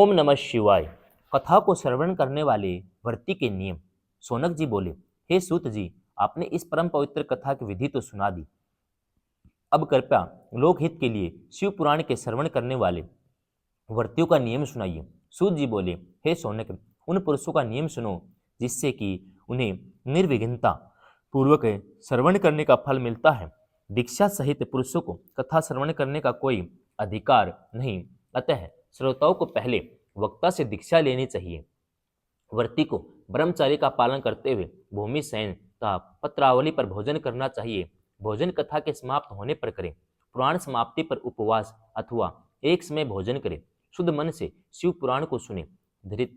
ओम नमः शिवाय। कथा को श्रवण करने वाले व्रती के नियम। सोनक जी बोले, हे सूत जी, आपने इस परम पवित्र कथा की विधि तो सुना दी, अब कृपया लोकहित के लिए शिव पुराण के श्रवण करने वाले व्रतियों का नियम सुनाइए। सूत जी बोले, हे सोनक, उन पुरुषों का नियम सुनो जिससे कि उन्हें निर्विघ्नता पूर्वक श्रवण करने का फल मिलता है। दीक्षा सहित पुरुषों को कथा श्रवण करने का कोई अधिकार नहीं, अतः श्रोताओं को पहले वक्ता से दीक्षा लेनी चाहिए। व्रती को ब्रह्मचार्य का पालन करते हुए भूमि शयन तथा पत्रावली पर भोजन करना चाहिए। भोजन कथा के समाप्त होने पर करें। पुराण समाप्ति पर उपवास अथवा एक समय भोजन करें। शुद्ध मन से शिव पुराण को सुने। धृत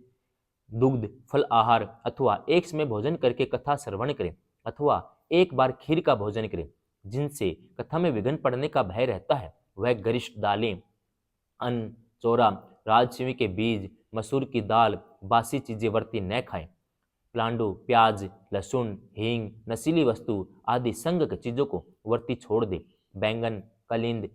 दुग्ध फल आहार अथवा एक समय भोजन करके कथा श्रवण करें अथवा एक बार खीर का भोजन करें। जिनसे कथा में विघ्न पड़ने का भय रहता है वह गरिष्ठ दालें, अन्न, चोरा, राजसिमी के बीज, मसूर की दाल, बासी चीजें व्रती न खाएं। प्लांडू, प्याज, लहसुन, हींग, नशीली वस्तु आदि संग चीजों को व्रती छोड़ दे। बैंगन, कलिंद,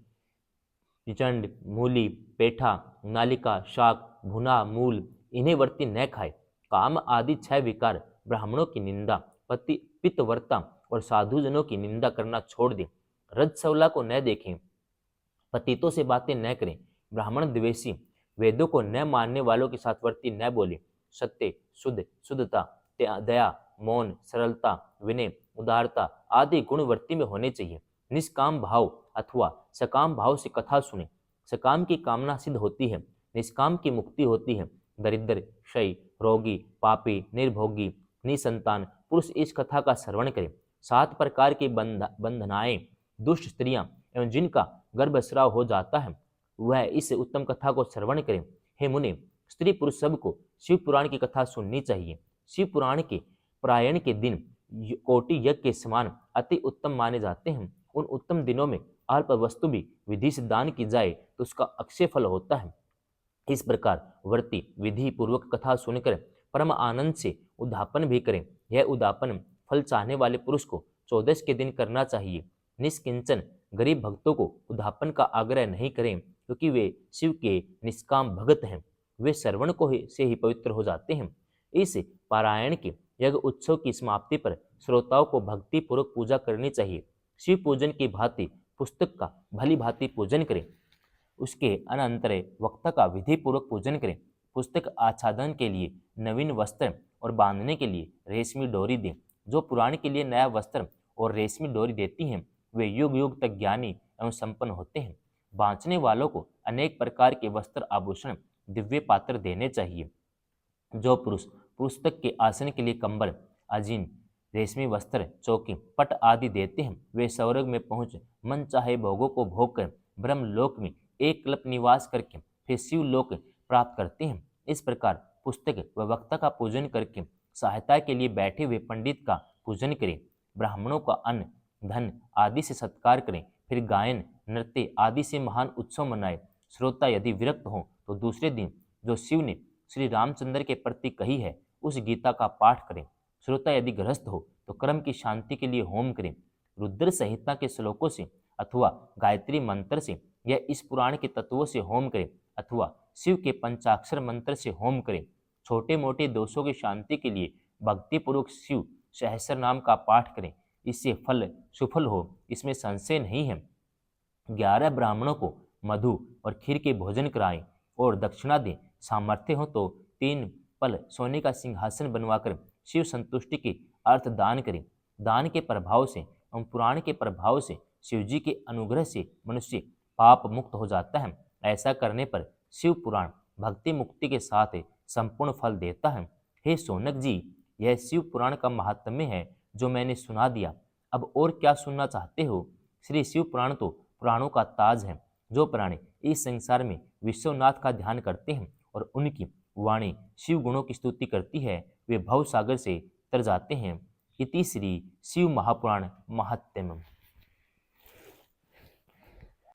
चिचंड, मूली, पेठा, नालिका, शाक, भुना मूल इन्हें व्रती न खाए। काम आदि 6 विकार, ब्राह्मणों की निंदा, पति पितवर्ता और साधुजनों की निंदा करना छोड़ दे। रजसवला को न देखें, पतितों से बातें न करें, ब्राह्मण द्वेषी, वेदों को न मानने वालों के साथ वर्ती न बोले। सत्य, शुद्ध, शुद्धता, दया, मौन, सरलता, विनय, उदारता आदि गुण वर्ती में होने चाहिए। निष्काम भाव अथवा सकाम भाव से कथा सुने। सकाम की कामना सिद्ध होती है, निष्काम की मुक्ति होती है। दरिद्र, क्षय रोगी, पापी, निर्भोगी, निसंतान पुरुष इस कथा का श्रवण करें। 7 प्रकार की बंधनाएं, दुष्ट स्त्रियां एवं जिनका गर्भस्राव हो जाता है वह इस उत्तम कथा को श्रवण करें। हे मुनि, स्त्री पुरुष सबको शिव पुराण की कथा सुननी चाहिए। शिव पुराण के पारायण के दिन कोटि यज्ञ के समान अति उत्तम माने जाते हैं। उन उत्तम दिनों में अल्प वस्तु भी विधि से दान की जाए तो उसका अक्षय फल होता है। इस प्रकार व्रती विधि पूर्वक कथा सुनकर परम आनंद से उद्यापन भी करें। यह उद्यापन फल चाहने वाले पुरुष को 14 के दिन करना चाहिए। निष्किंचन गरीब भक्तों को उद्यापन का आग्रह नहीं करें, क्योंकि वे शिव के निष्काम भगत हैं। वे श्रवण से ही पवित्र हो जाते हैं। इस पारायण के यज्ञ उत्सव की समाप्ति पर श्रोताओं को भक्ति पूर्वक पूजा करनी चाहिए। शिव पूजन की भांति पुस्तक का भली भांति पूजन करें। उसके अनंतर वक्ता का विधि पूर्वक पूजन करें। पुस्तक आच्छादन के लिए नवीन वस्त्र और बांधने के लिए रेशमी डोरी दें। जो पुराण के लिए नया वस्त्र और रेशमी डोरी देती हैं वे युग युग तक ज्ञानी एवं संपन्न होते हैं। बांचने वालों को अनेक प्रकार के वस्त्र आभूषण दिव्य पात्र देने चाहिए। जो पुरुष पुस्तक के आसन के लिए कंबल, अजीन, रेशमी वस्त्र, चौकी, पट आदि देते हैं वे स्वर्ग में पहुंच मन चाहे भोगों को भोग कर ब्रह्मलोक में एक कल्प निवास करके फिर शिवलोक प्राप्त करते हैं। इस प्रकार पुस्तक व वक्ता का पूजन करके सहायता के लिए बैठे हुए पंडित का पूजन करें। ब्राह्मणों का अन्न, धन आदि से सत्कार करें। फिर गायन, नृत्य आदि से महान उत्सव मनाए। श्रोता यदि विरक्त हो तो दूसरे दिन जो शिव ने श्री रामचंद्र के प्रति कही है उस गीता का पाठ करें। श्रोता यदि गृहस्थ हो तो कर्म की शांति के लिए होम करें। रुद्र संहिता के श्लोकों से अथवा गायत्री मंत्र से या इस पुराण के तत्वों से होम करें अथवा शिव के पंचाक्षर मंत्र से होम करें। छोटे मोटे दोषों की शांति के लिए भक्तिपूर्वक शिव सहस्र नाम का पाठ करें। इससे फल सुफल हो, इसमें संशय नहीं है। 11 ब्राह्मणों को मधु और खीर के भोजन कराएं और दक्षिणा दें। सामर्थ्य हो तो 3 पल सोने का सिंहासन बनवाकर शिव संतुष्टि के अर्थ दान करें। दान के प्रभाव से एवं पुराण के प्रभाव से शिव जी के अनुग्रह से मनुष्य पाप मुक्त हो जाता है। ऐसा करने पर शिव पुराण भक्ति मुक्ति के साथ संपूर्ण फल देता है। हे सोनक जी, यह शिव पुराण का महात्म्य है जो मैंने सुना दिया। अब और क्या सुनना चाहते हो? श्री शिव पुराण तो पुराणों का ताज है। जो प्राणी इस संसार में विश्वनाथ का ध्यान करते हैं और उनकी वाणी शिव गुणों की स्तुति करती है वे भव सागर से तर जाते हैं। इति श्री शिव महापुराण महात्म्यम्।